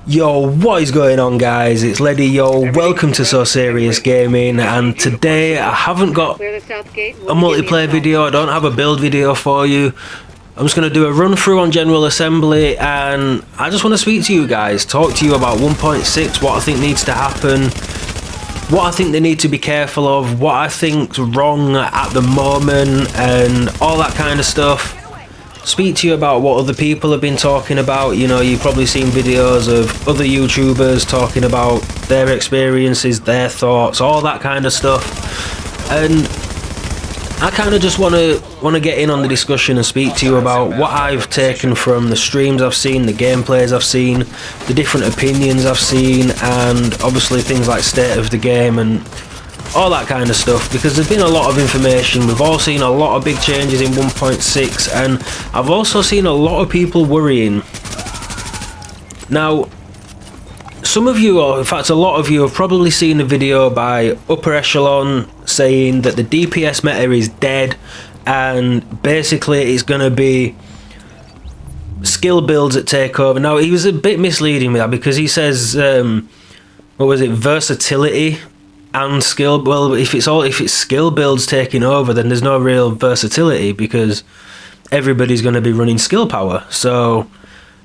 Yo, what is going on, guys? It's Leddy. Yo, welcome to So Serious Gaming, and today I haven't got a multiplayer video, I don't have a build video for you. I'm just going to do a run through on General Assembly, and I just want to speak to you guys, talk to you about 1.6, what I think needs to happen, what I think they need to be careful of, what I think's wrong at the moment, and all that kind of stuff. Speak to you about what other people have been talking about. You know, you've probably seen videos of other YouTubers talking about their experiences, their thoughts, all that kind of stuff. And I kind of just want to get in on the discussion and speak to you about what I've taken from the streams I've seen, the gameplays I've seen, the different opinions I've seen, and obviously things like state of the game and all that kind of stuff, because there's been a lot of information. We've all seen a lot of big changes in 1.6, and I've also seen a lot of people worrying. Now, some of you, or in fact a lot of you, have probably seen a video by Upper Echelon saying that the DPS meta is dead, and basically it's going to be skill builds that take over. Now, he was a bit misleading with that, because he says, what was it, versatility and skill. Well, if it's skill builds taking over, then there's no real versatility, because everybody's going to be running skill power. So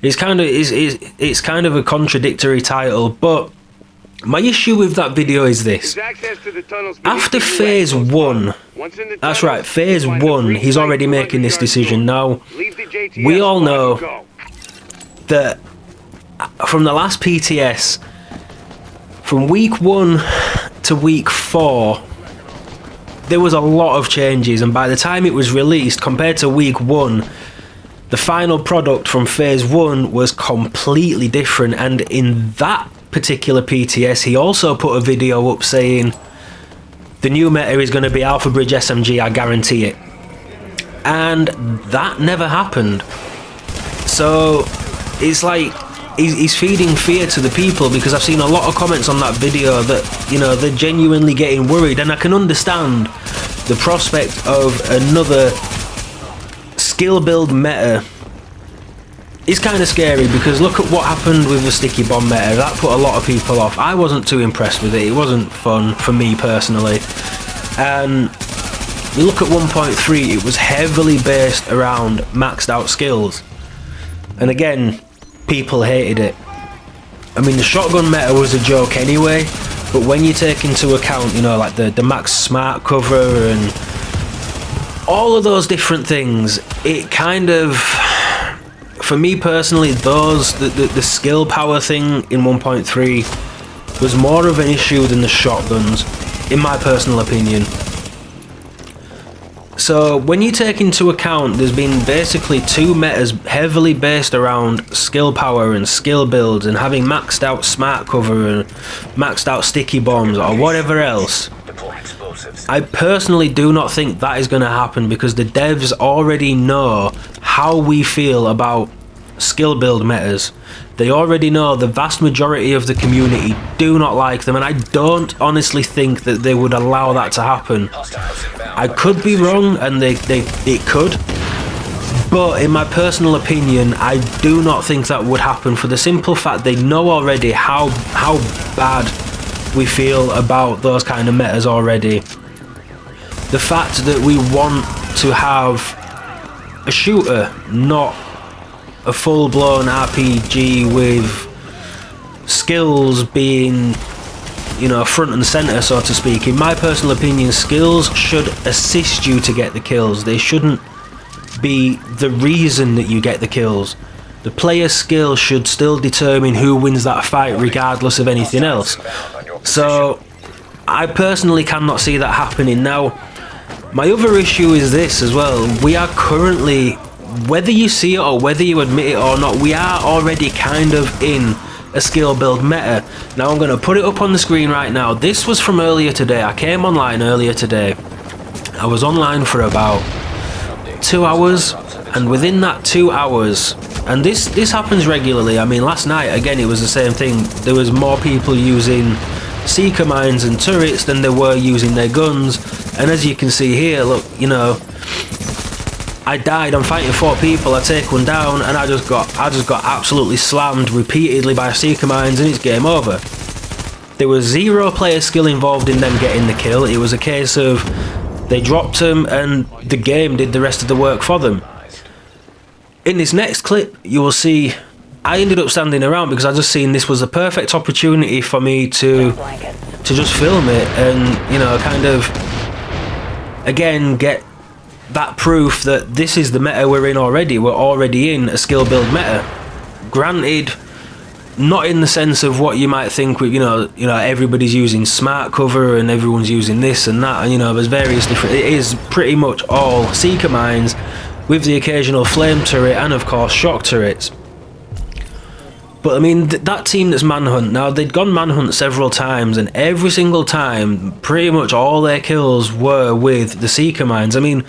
it's kind of a contradictory title. But my issue with that video is this: after phase 1, that's right, phase 1, he's already making this decision. Now, we all know that from the last PTS, from week 1 to week 4, there was a lot of changes, and by the time it was released, compared to week 1, the final product from phase 1 was completely different. And in that particular PTS, he also put a video up saying the new meta is going to be Alpha Bridge SMG, I guarantee it. And that never happened. So it's like he's feeding fear to the people, because I've seen a lot of comments on that video that, you know, they're genuinely getting worried, and I can understand the prospect of another skill build meta. It's kind of scary, because look at what happened with the sticky bomb meta. That put a lot of people off. I wasn't too impressed with it. It wasn't fun for me personally. And you look at 1.3, it was heavily based around maxed out skills, and again, people hated it. I mean, the shotgun meta was a joke anyway, but when you take into account, you know, like the max smart cover and all of those different things, it kind of, for me personally, the skill power thing in 1.3 was more of an issue than the shotguns, in my personal opinion. So when you take into account there's been basically 2 metas heavily based around skill power and skill builds and having maxed out smart cover and maxed out sticky bombs or whatever else, I personally do not think that is going to happen, because the devs already know how we feel about skill build metas. They already know the vast majority of the community do not like them, and I don't honestly think that they would allow that to happen. I could be wrong, and it could, but in my personal opinion, I do not think that would happen, for the simple fact they know already how bad we feel about those kind of metas already. The fact that we want to have a shooter, not a full-blown RPG with skills being, you know, front and center, so to speak. In my personal opinion, skills should assist you to get the kills. They shouldn't be the reason that you get the kills. The player's skill should still determine who wins that fight, regardless of anything else. So I personally cannot see that happening. Now, my other issue is this as well: we are currently, whether you see it or whether you admit it or not, we are already kind of in a skill build meta. Now I'm going to put it up on the screen right now. This was from earlier today. I came online earlier today. I was online for about 2 hours, and within that 2 hours, and this happens regularly. I mean, last night again it was the same thing. There was more people using seeker mines and turrets than they were using their guns, and as you can see here, look, you know, I died, I'm fighting 4 people, I take one down, and I just got absolutely slammed repeatedly by Seeker Mines, and it's game over. There was 0 player skill involved in them getting the kill. It was a case of they dropped them and the game did the rest of the work for them. In this next clip, you will see I ended up standing around because I just seen this was a perfect opportunity for me to just film it and, you know, kind of again get that proof that this is the meta we're in already. We're already in a skill build meta. Granted, not in the sense of what you might think with, you know, everybody's using smart cover and everyone's using this and that, and, you know, there's various different, it is pretty much all Seeker Mines with the occasional flame turret and of course shock turrets. But I mean, that team that's Manhunt, now they'd gone Manhunt several times and every single time pretty much all their kills were with the Seeker Mines. I mean,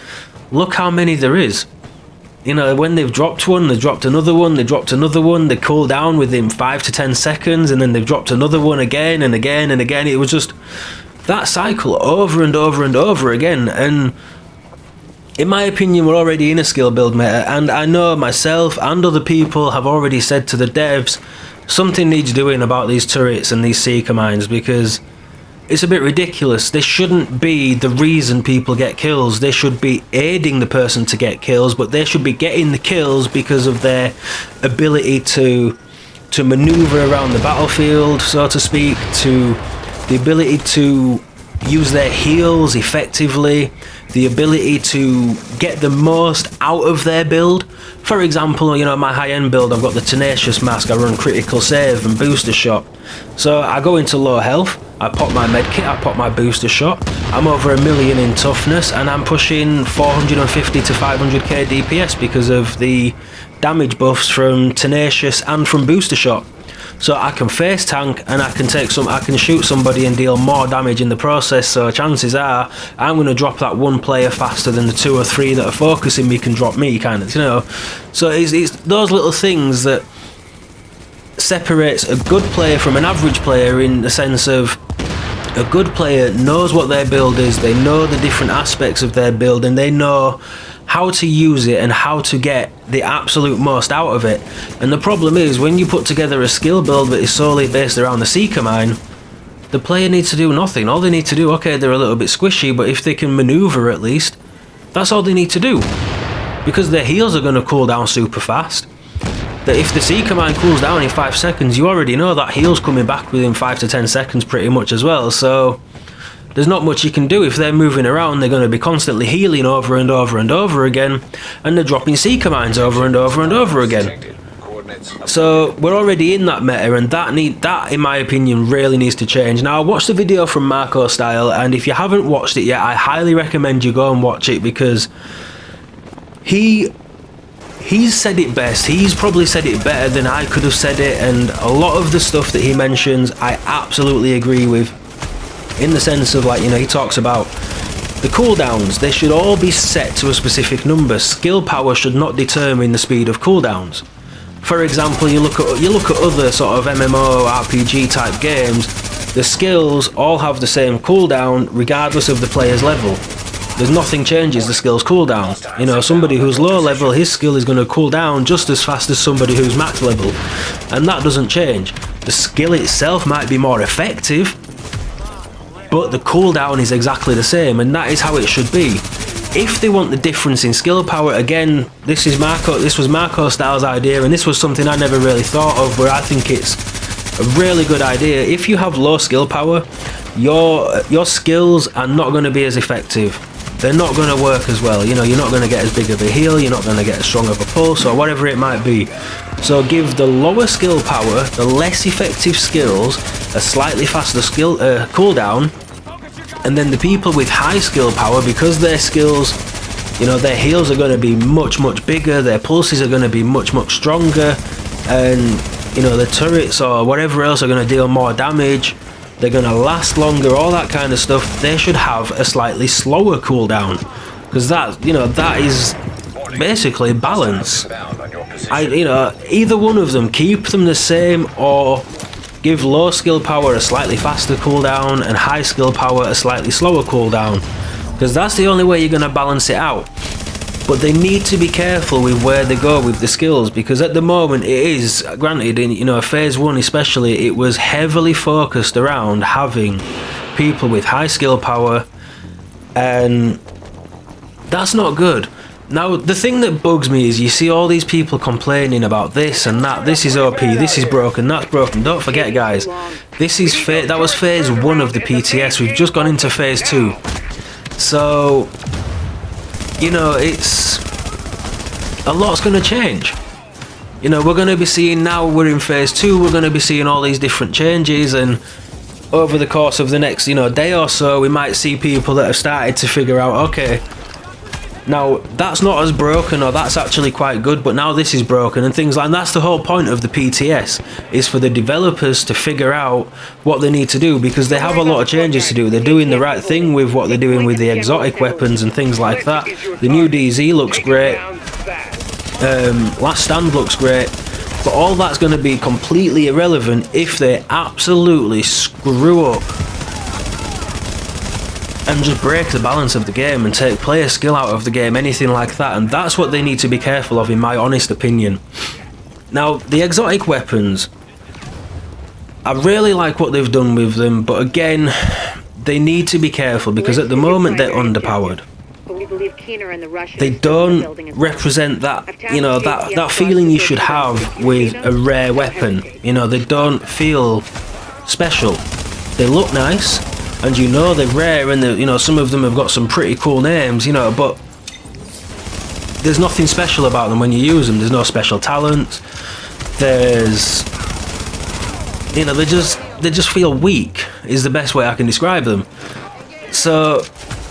look how many there is. You know, when they've dropped one, they dropped another one, they dropped another one, they cool down within 5 to 10 seconds, and then they've dropped another one again and again and again. It was just that cycle over and over and over again. And in my opinion, we're already in a skill build meta, and I know myself and other people have already said to the devs, something needs doing about these turrets and these Seeker Mines, because it's a bit ridiculous. This shouldn't be the reason people get kills. They should be aiding the person to get kills, but they should be getting the kills because of their ability to maneuver around the battlefield, so to speak, to the ability to use their heals effectively, the ability to get the most out of their build. For example, you know, my high-end build, I've got the Tenacious Mask, I run critical save and booster shot. So I go into low health, I pop my medkit, I pop my booster shot, I'm over 1 million in toughness, and I'm pushing 450 to 500k DPS because of the damage buffs from Tenacious and from booster shot. So I can face tank and I can shoot somebody and deal more damage in the process, so chances are I'm going to drop that one player faster than the 2 or 3 that are focusing me can drop me, kind of, you know. So it's those little things that separates a good player from an average player, in the sense of a good player knows what their build is, they know the different aspects of their build, and they know how to use it and how to get the absolute most out of it. And the problem is, when you put together a skill build that is solely based around the Seeker Mine, the player needs to do nothing. All they need to do, okay, they're a little bit squishy, but if they can maneuver at least, that's all they need to do. Because their heals are going to cool down super fast. That if the Seeker Mine cools down in 5 seconds, you already know that heal's coming back within 5 to 10 seconds pretty much as well. So there's not much you can do. If they're moving around, they're going to be constantly healing over and over and over again, and they're dropping Seeker Mines over and over and over again. So we're already in that meta, and that in my opinion really needs to change. Now, I watched the video from Marco Style, and if you haven't watched it yet, I highly recommend you go and watch it, because he's said it best. He's probably said it better than I could have said it, and a lot of the stuff that he mentions I absolutely agree with. In the sense of, like, you know, he talks about the cooldowns. They should all be set to a specific number. Skill power should not determine the speed of cooldowns. For example, you look at other sort of MMO RPG type games. The skills all have the same cooldown regardless of the player's level. There's nothing changes the skill's cooldown. You know, somebody who's low level, his skill is going to cool down just as fast as somebody who's max level, and that doesn't change. The skill itself might be more effective, but the cooldown is exactly the same, and that is how it should be. If they want the difference in skill power, again, this was Marco Styles' idea, and this was something I never really thought of, but I think it's a really good idea. If you have low skill power, your skills are not going to be as effective. They're not going to work as well. You know, you're not going to get as big of a heal, you're not going to get as strong of a pulse, or whatever it might be. So give the lower skill power, the less effective skills, a slightly faster skill cooldown, and then the people with high skill power, because their skills, you know, their heals are going to be much bigger, their pulses are going to be much stronger, and, you know, the turrets or whatever else are going to deal more damage, they're going to last longer, all that kind of stuff. They should have a slightly slower cooldown, because that, you know, that is basically balance. You know, either one of them, keep them the same, or give low skill power a slightly faster cooldown and high skill power a slightly slower cooldown, because that's the only way you're going to balance it out. but they need to be careful with where they go with the skills, because at the moment it is, granted, in, you know, phase 1 especially, it was heavily focused around having people with high skill power, and that's not good. Now, the thing that bugs me is you see all these people complaining about this and that. This is OP, this is broken, that's broken. Don't forget, guys, this is that was phase 1 of the PTS. We've just gone into phase 2. So, you know, it's a lot's going to change. You know, we're going to be seeing, now we're in phase 2, we're going to be seeing all these different changes, and over the course of the next, you know, day or so, we might see people that have started to figure out, okay, now that's not as broken, or that's actually quite good, but now this is broken, and things like that. And that's the whole point of the PTS, is for the developers to figure out what they need to do, because they have a lot of changes to do. They're doing the right thing with what they're doing with the exotic weapons and things like that. The new DZ looks great. Last Stand looks great. But all that's going to be completely irrelevant if they absolutely screw up and just break the balance of the game and take player skill out of the game, anything like that. And that's what they need to be careful of, in my honest opinion. Now, the exotic weapons, I really like what they've done with them, but again, they need to be careful, because at the moment they're underpowered. They don't represent that, you know, that feeling you should have with a rare weapon. You know, they don't feel special. They look nice, and you know they're rare, and you know, some of them have got some pretty cool names, you know, but there's nothing special about them when you use them. There's no special talents. There's, you know, they just feel weak, is the best way I can describe them. So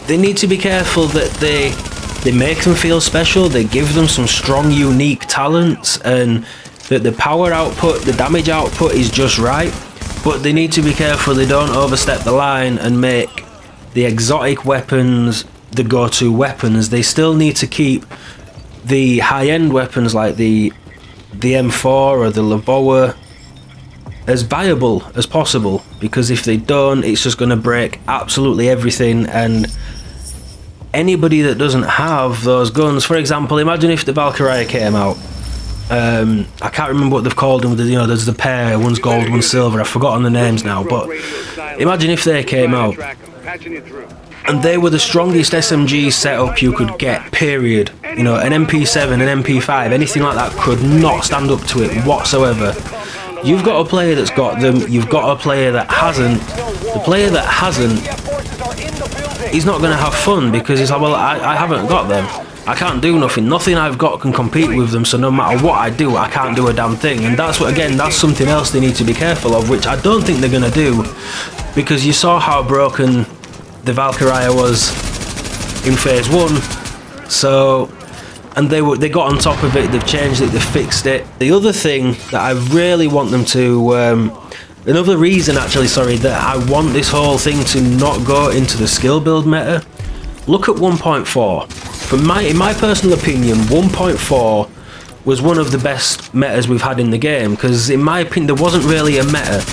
they need to be careful that they make them feel special, they give them some strong, unique talents, and that the power output, the damage output is just right. But they need to be careful they don't overstep the line and make the exotic weapons the go-to weapons. They still need to keep the high-end weapons like the M4 or the Lavoa as viable as possible, because if they don't, it's just going to break absolutely everything. And anybody that doesn't have those guns, for example, imagine if the Valkyrie came out. I can't remember what they've called them. You know, there's the pair, one's gold, one's silver. I've forgotten the names now, but imagine if they came out and they were the strongest SMG setup you could get, period. You know, an MP7, an MP5, anything like that could not stand up to it whatsoever. You've got a player that's got them, you've got a player that hasn't. The player that hasn't, he's not going to have fun, because he's like, well, I haven't got them. I can't do nothing. Nothing I've got can compete with them, so no matter what I do, I can't do a damn thing. And that's what, again, that's something else they need to be careful of, which I don't think they're going to do, because you saw how broken the Valkyrie was in phase 1. So, and they got on top of it, they've changed it, they've fixed it. The other thing that I really want them to, another reason actually, sorry, that I want this whole thing to not go into the skill build meta, look at 1.4. In my personal opinion, 1.4 was one of the best metas we've had in the game, because in my opinion there wasn't really a meta.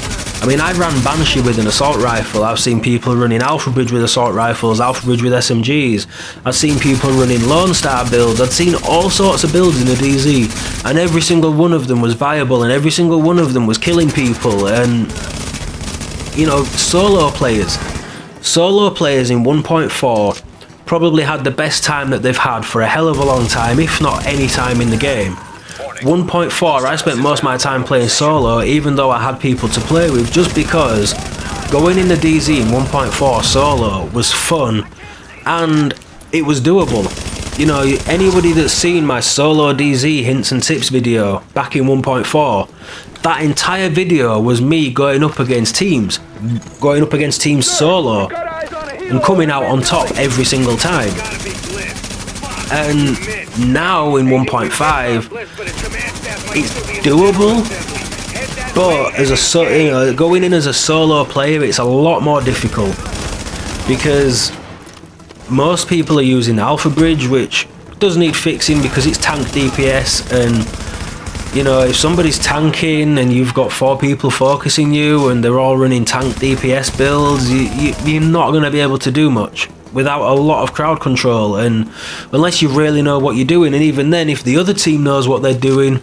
I mean, I ran Banshee with an assault rifle, I've seen people running Alpha Bridge with assault rifles, Alpha Bridge with SMGs, I've seen people running Lone Star builds, I'd seen all sorts of builds in the DZ, and every single one of them was viable, and every single one of them was killing people. And, you know, solo players in 1.4 probably had the best time that they've had for a hell of a long time, if not any time in the game. 1.4, I spent most of my time playing solo, even though I had people to play with, just because going in the DZ in 1.4 solo was fun, and it was doable. You know, anybody that's seen my solo DZ hints and tips video back in 1.4, that entire video was me going up against teams solo, and coming out on top every single time. And now in 1.5, it's doable, but as a going in as a solo player, it's a lot more difficult, because most people are using Alpha Bridge, which does need fixing because it's tank DPS, and you know, if somebody's tanking and you've got 4 people focusing you and they're all running tank DPS builds, you're not going to be able to do much. without a lot of crowd control, and unless you really know what you're doing, and even then, if the other team knows what they're doing,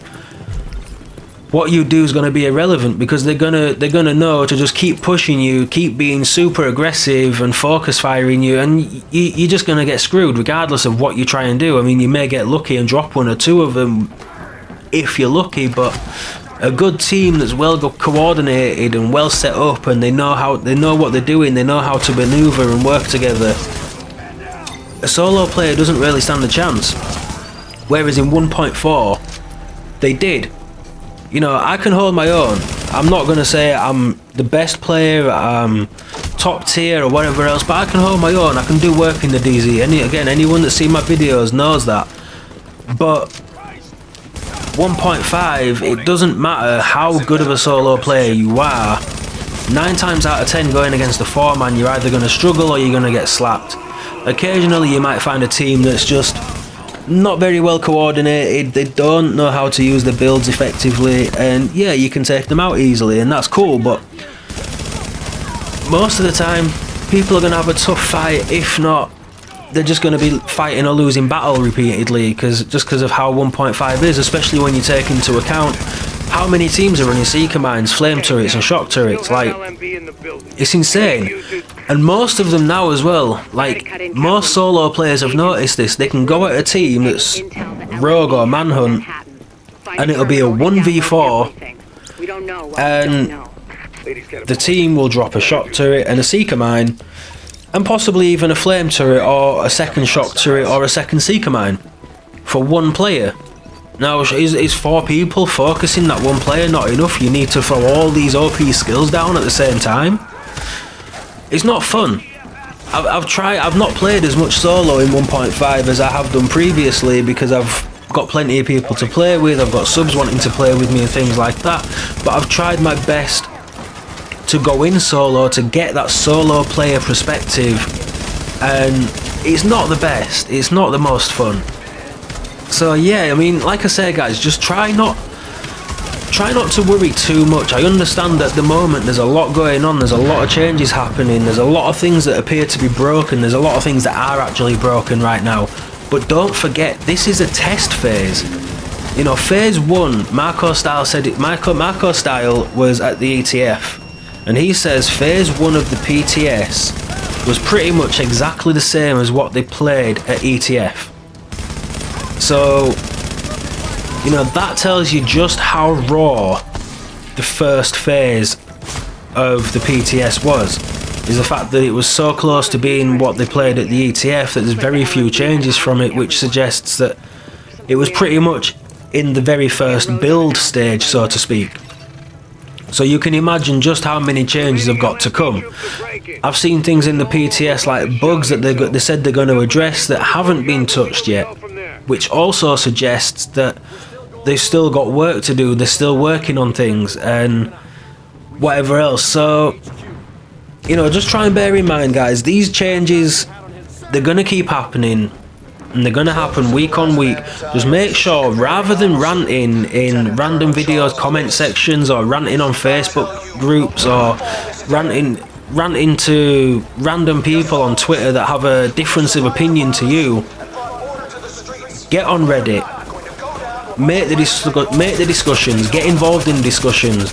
what you do is going to be irrelevant, because they're gonna know to just keep pushing you, keep being super aggressive and focus firing you, and you're just going to get screwed regardless of what you try and do. I mean, you may get lucky and drop one or two of them if you're lucky, but a good team that's well coordinated and well set up, and they know what they're doing, they know how to maneuver and work together, a solo player doesn't really stand a chance. Whereas in 1.4 they did. You know, I can hold my own. I'm not going to say I'm the best player, I'm top tier or whatever else, but I can hold my own. I can do work in the DZ. Anyone that's seen my videos knows that. But 1.5, it doesn't matter how good of a solo player you are. 9 times out of 10 going against a 4-man, you're either going to struggle or you're going to get slapped. Occasionally you might find a team that's just not very well coordinated, they don't know how to use the builds effectively, and yeah, you can take them out easily, and that's cool, but most of the time people are going to have a tough fight. If not, they're just going to be fighting a losing battle repeatedly, because of how 1.5 is, especially when you take into account how many teams are running Seeker Mines, Flame Turrets and Shock Turrets. Like, it's insane. And most of them now as well, like, most solo players have noticed this. They can go at a team that's Rogue or Manhunt, and it'll be a 1v4, and the team will drop a Shock Turret and a Seeker Mine, and possibly even a Flame Turret or a second Shock Turret or a second Seeker Mine for one player. Now, is 4 people focusing that one player not enough? You need to throw all these OP skills down at the same time? It's not fun. I've not played as much solo in 1.5 as I have done previously, because I've got plenty of people to play with, I've got subs wanting to play with me and things like that, but I've tried my best to go in solo to get that solo player perspective, and it's not the best, it's not the most fun. So yeah, I mean, like I say guys, just try not to worry too much. I understand that at the moment there's a lot going on, there's a lot of changes happening, there's a lot of things that appear to be broken, there's a lot of things that are actually broken right now, but don't forget, this is a test phase. You know, phase 1, Marco Style said it, Marco Style was at the ETF, and he says phase 1 of the PTS was pretty much exactly the same as what they played at ETF. So, you know, that tells you just how raw the first phase of the PTS was. Is the fact that it was so close to being what they played at the ETF that there's very few changes from it, which suggests that it was pretty much in the very first build stage, so to speak. So you can imagine just how many changes have got to come. I've seen things in the PTS like bugs that they said they're going to address that haven't been touched yet, which also suggests that they've still got work to do, they're still working on things and whatever else. So, you know, just try and bear in mind guys, these changes, they're going to keep happening, and they're going to happen week on week. Just make sure, rather than ranting in random videos, comment sections, or ranting on Facebook groups, or ranting to random people on Twitter that have a difference of opinion to you, get on Reddit, make the discussions, get involved in discussions,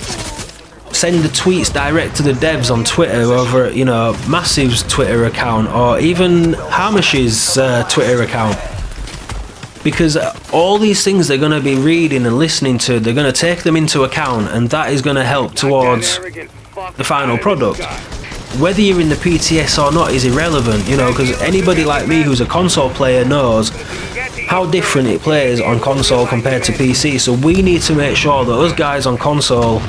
send the tweets direct to the devs on Twitter over, you know, Massive's Twitter account, or even Hamish's Twitter account, because all these things they're going to be reading and listening to, they're going to take them into account, and that is going to help towards the final product. Whether you're in the PTS or not is irrelevant, you know, because anybody like me who's a console player knows how different it plays on console compared to PC. So we need to make sure that us guys on console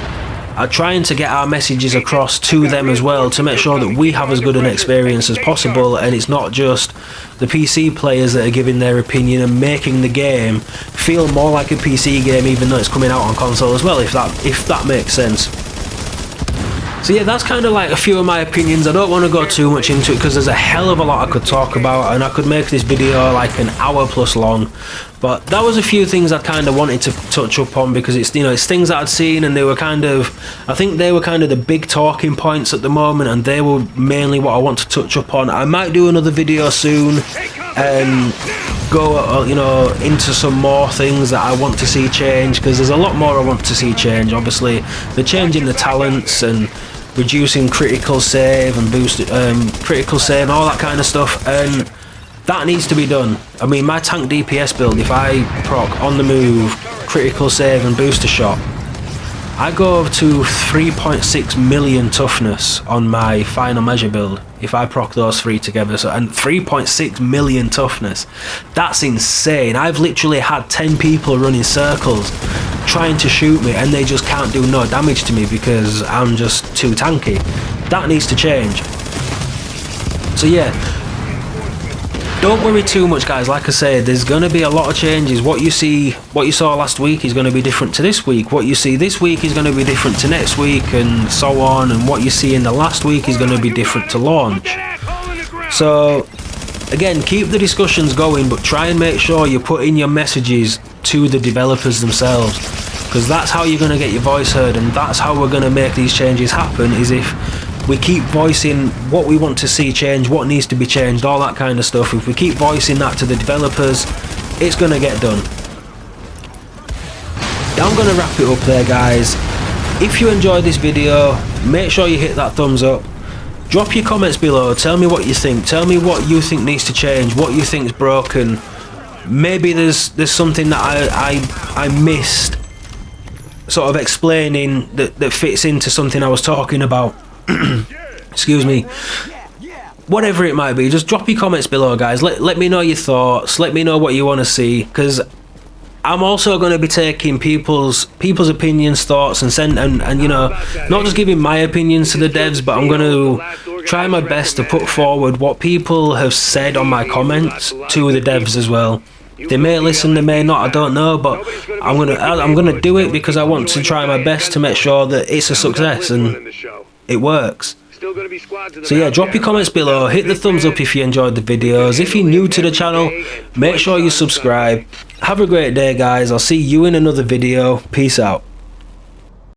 are trying to get our messages across to them as well, to make sure that we have as good an experience as possible, and it's not just the PC players that are giving their opinion and making the game feel more like a PC game even though it's coming out on console as well, if that makes sense. So yeah, that's kind of like a few of my opinions. I don't want to go too much into it because there's a hell of a lot I could talk about, and I could make this video like an hour plus long. But that was a few things I kind of wanted to touch up on because it's, you know, it's things that I'd seen, and they were kind of, I think they were kind of the big talking points at the moment, and they were mainly what I want to touch up on. I might do another video soon and go, you know, into some more things that I want to see change, because there's a lot more I want to see change. Obviously, the change in the talents and reducing critical save and boost critical save, all that kind of stuff, and that needs to be done. I mean, my tank DPS build, if I proc on the move, critical save and booster shot, I go up to 3.6 million toughness on my final measure build if I proc those three together. So, and 3.6 million toughness, that's insane. I've literally had 10 people running circles trying to shoot me, and they just can't do no damage to me because I'm just too tanky. That needs to change. So yeah, don't worry too much, guys. Like I said, there's going to be a lot of changes. What you saw last week is going to be different to this week. What you see this week is going to be different to next week, and so on. And what you see in the last week is going to be different to launch. So again, keep the discussions going, but try and make sure you put in your messages to the developers themselves, because that's how you're going to get your voice heard, and that's how we're going to make these changes happen, is if we keep voicing what we want to see change, what needs to be changed, all that kind of stuff. If we keep voicing that to the developers, it's going to get done. I'm going to wrap it up there, guys. If you enjoyed this video, make sure you hit that thumbs up. Drop your comments below, tell me what you think, tell me what you think needs to change, what you think is broken. Maybe there's something that I missed sort of explaining that fits into something I was talking about. Excuse me. Whatever it might be, just drop your comments below, guys. Let me know your thoughts, let me know what you want to see, because I'm also going to be taking people's opinions, thoughts, and you know, not just giving my opinions to the devs, but I'm going to try my best to put forward what people have said on my comments to the devs as well. They may listen, they may not, I don't know, but I'm gonna do it because I want to try my best to make sure that it's a success and it works. So yeah, drop your comments below, hit the thumbs up if you enjoyed the videos. If you're new to the channel, make sure you subscribe. Have a great day, guys. I'll see you in another video. Peace out.